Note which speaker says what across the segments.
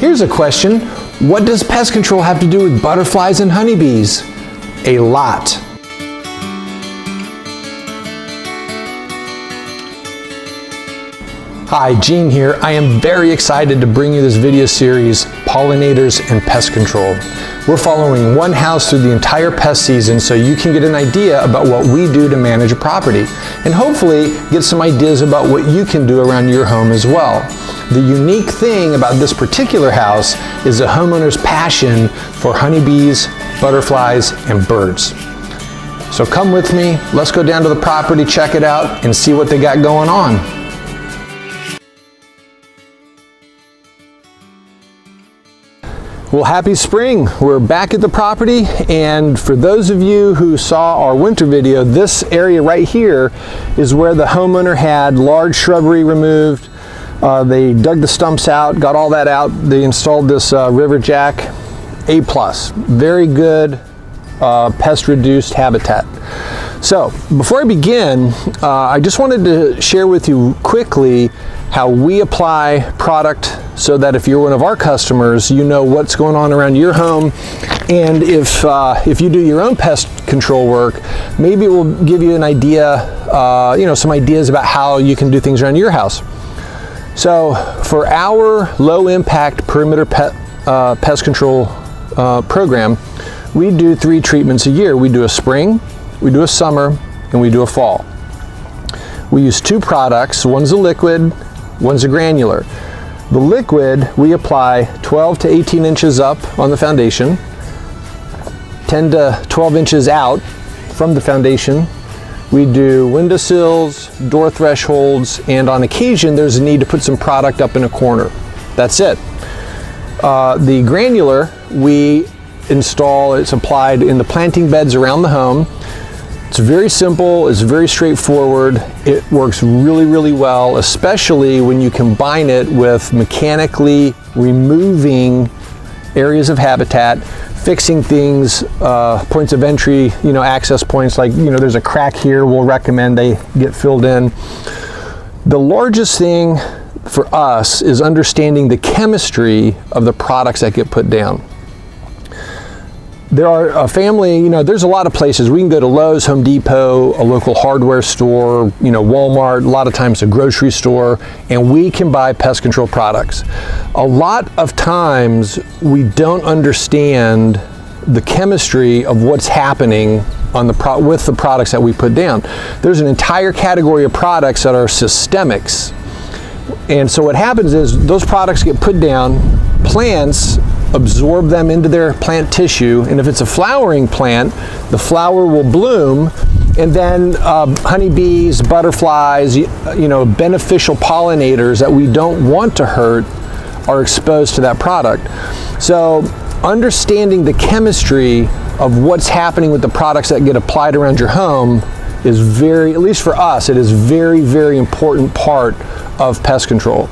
Speaker 1: Here's a question. What does pest control have to do with butterflies and honeybees? A lot. Hi, Gene here. I am very excited to bring you this video series, Pollinators and Pest Control. We're following one house through the entire pest season so you can get an idea about what we do to manage a property and hopefully get some ideas about what you can do around your home as well. The unique thing about this particular house is the homeowner's passion for honeybees, butterflies, and birds. So come with me, let's go down to the property, check it out, and see what they got going on. Well, happy spring. We're back at the property, and for those of you who saw our winter video, this area right here is where the homeowner had large shrubbery removed. They dug the stumps out, got all that out. They installed this river jack, A+. Very good pest reduced habitat. So before I begin, I just wanted to share with you quickly how we apply product so that if you're one of our customers, you know what's going on around your home. And if you do your own pest control work, maybe it will give you an idea, some ideas about how you can do things around your house. So for our low impact perimeter pest control program, we do 3 treatments a year. We do a spring, we do a summer, and we do a fall. We use 2 products. One's a liquid, one's a granular. The liquid, we apply 12 to 18 inches up on the foundation, 10 to 12 inches out from the foundation. We do windowsills, door thresholds, and on occasion there's a need to put some product up in a corner. That's it. The granular, we install, it's applied in the planting beds around the home. It's very simple, it's very straightforward. It works really, really well, especially when you combine it with mechanically removing areas of habitat, fixing things, points of entry, access points, like, there's a crack here, we'll recommend they get filled in. The largest thing for us is understanding the chemistry of the products that get put down. There are a family, there's a lot of places. We can go to Lowe's, Home Depot, a local hardware store, Walmart, a lot of times a grocery store, and we can buy pest control products. A lot of times we don't understand the chemistry of what's happening on with the products that we put down. There's an entire category of products that are systemics. And so what happens is those products get put down, plants absorb them into their plant tissue, and if it's a flowering plant, the flower will bloom, and then honeybees, butterflies, beneficial pollinators that we don't want to hurt are exposed to that product. So understanding the chemistry of what's happening with the products that get applied around your home is at least for us, it is very, very important part of pest control.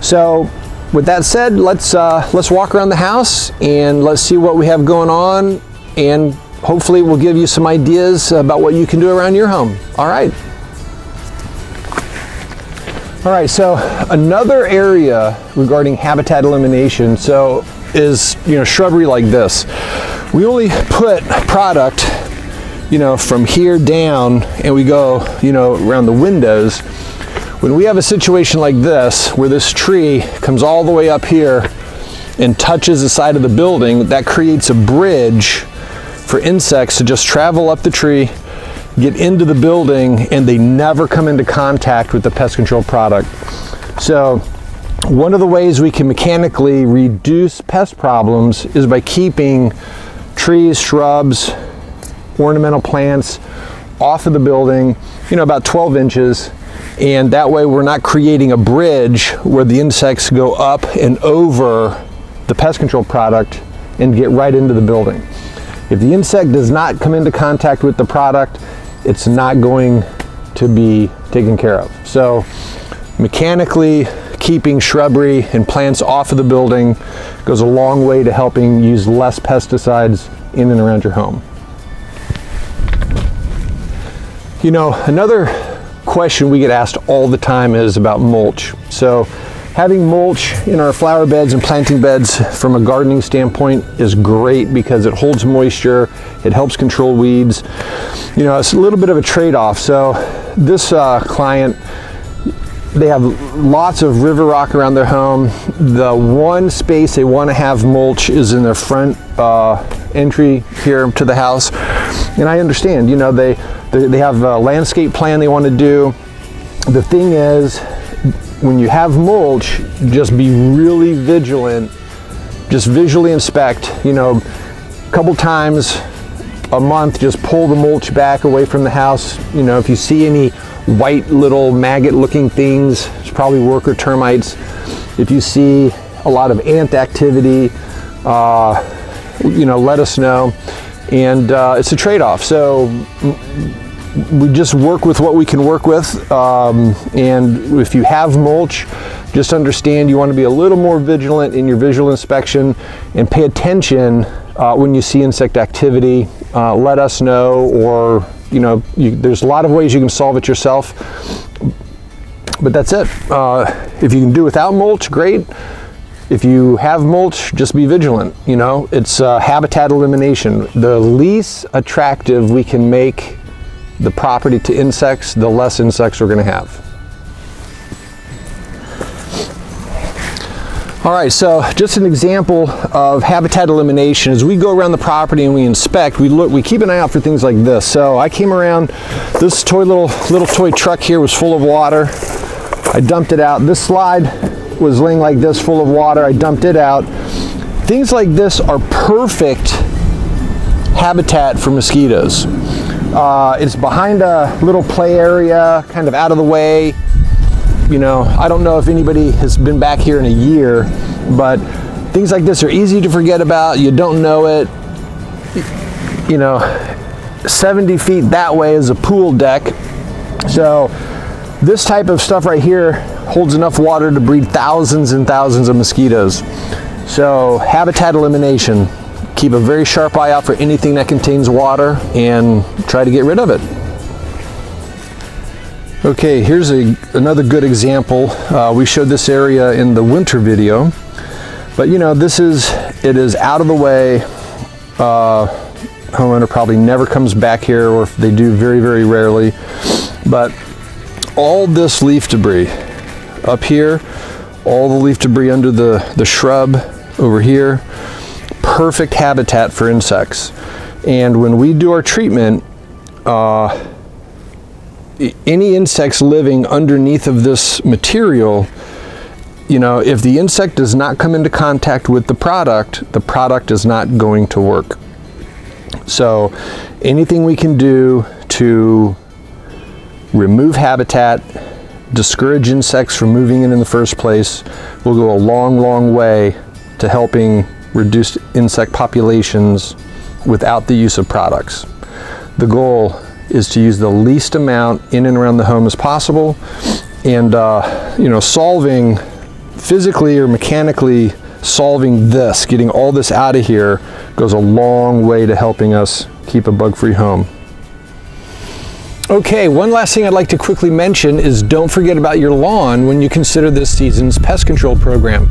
Speaker 1: So with that said, let's walk around the house and let's see what we have going on, and hopefully we'll give you some ideas about what you can do around your home. All right. So another area regarding habitat elimination is shrubbery like this. We only put product from here down, and we go around the windows. When we have a situation like this, where this tree comes all the way up here and touches the side of the building, that creates a bridge for insects to just travel up the tree, get into the building, and they never come into contact with the pest control product. So one of the ways we can mechanically reduce pest problems is by keeping trees, shrubs, ornamental plants off of the building, about 12 inches. And that way we're not creating a bridge where the insects go up and over the pest control product and get right into the building. If the insect does not come into contact with the product, it's not going to be taken care of. So mechanically keeping shrubbery and plants off of the building goes a long way to helping use less pesticides in and around your home. Another question we get asked all the time is about mulch. So Having mulch in our flower beds and planting beds from a gardening standpoint is great because it holds moisture, it helps control weeds. You know, it's a little bit of a trade-off. So this client, they have lots of river rock around their home. The one space they want to have mulch is in their front entry here to the house. And I understand, you know, they have a landscape plan they want to do. The thing is, when you have mulch, just be really vigilant. Just visually inspect, you know, a couple times a month, just pull the mulch back away from the house. You know, if you see any white little maggot looking things, it's probably worker termites. If you see a lot of ant activity, you know, let us know. And it's a trade-off. So we just work with what we can work with, and if you have mulch, just understand you want to be a little more vigilant in your visual inspection and pay attention when you see insect activity. Let us know, or you know, there's a lot of ways you can solve it yourself, but that's it. If you can do without mulch, great. If you have mulch, just be vigilant. You know, it's habitat elimination. The least attractive we can make the property to insects, the less insects we're going to have. All right, so just an example of habitat elimination. As we go around the property and we inspect, we keep an eye out for things like this. So I came around, this little toy truck here was full of water. I dumped it out. This slide was laying like this, full of water. I dumped it out. Things like this are perfect habitat for mosquitoes. It's behind a little play area, kind of out of the way. You know, I don't know if anybody has been back here in a year, but things like this are easy to forget about. You don't know it. You know, 70 feet that way is a pool deck. So this type of stuff right here holds enough water to breed thousands and thousands of mosquitoes. So habitat elimination. Keep a very sharp eye out for anything that contains water and try to get rid of it. Okay, here's another good example. We showed this area in the winter video, but you know, it is out of the way. Homeowner probably never comes back here, or if they do, very, very rarely. But all this leaf debris up here, all the leaf debris under the shrub over here, perfect habitat for insects. And when we do our treatment, any insects living underneath of this material, you know, if the insect does not come into contact with the product is not going to work. So anything we can do to remove habitat, discourage insects from moving in the first place, will go a long, long way to helping reduce insect populations without the use of products. The goal is to use the least amount in and around the home as possible, and you know, solving physically or mechanically, solving this, getting all this out of here, goes a long way to helping us keep a bug-free home. Okay, one last thing I'd like to quickly mention is don't forget about your lawn when you consider this season's pest control program.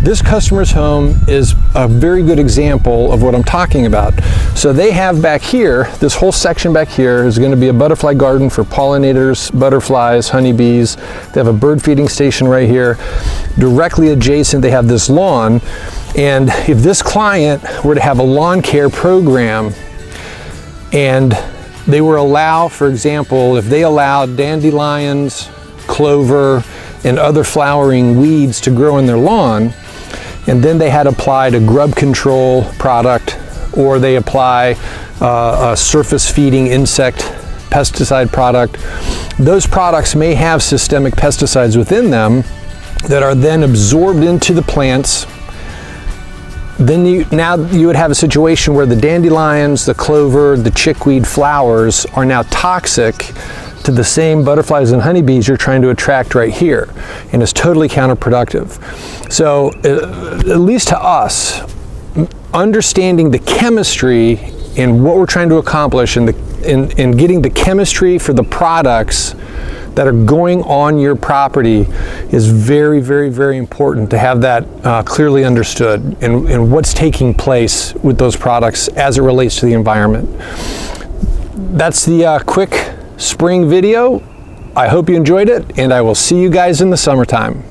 Speaker 1: This customer's home is a very good example of what I'm talking about. So they have back here, this whole section back here is going to be a butterfly garden for pollinators, butterflies, honeybees. They have a bird feeding station right here. Directly adjacent, they have this lawn. And if this client were to have a lawn care program and they were allow, for example, if they allowed dandelions, clover, and other flowering weeds to grow in their lawn, and then they had applied a grub control product, or they apply a surface feeding insect pesticide product, those products may have systemic pesticides within them that are then absorbed into the plants. Then now you would have a situation where the dandelions, the clover, the chickweed flowers are now toxic to the same butterflies and honeybees you're trying to attract right here, and it's totally counterproductive. So at least to us, understanding the chemistry and what we're trying to accomplish, and getting the chemistry for the products that are going on your property is very, very, very important to have that clearly understood, and what's taking place with those products as it relates to the environment. That's the quick spring video. I hope you enjoyed it, and I will see you guys in the summertime.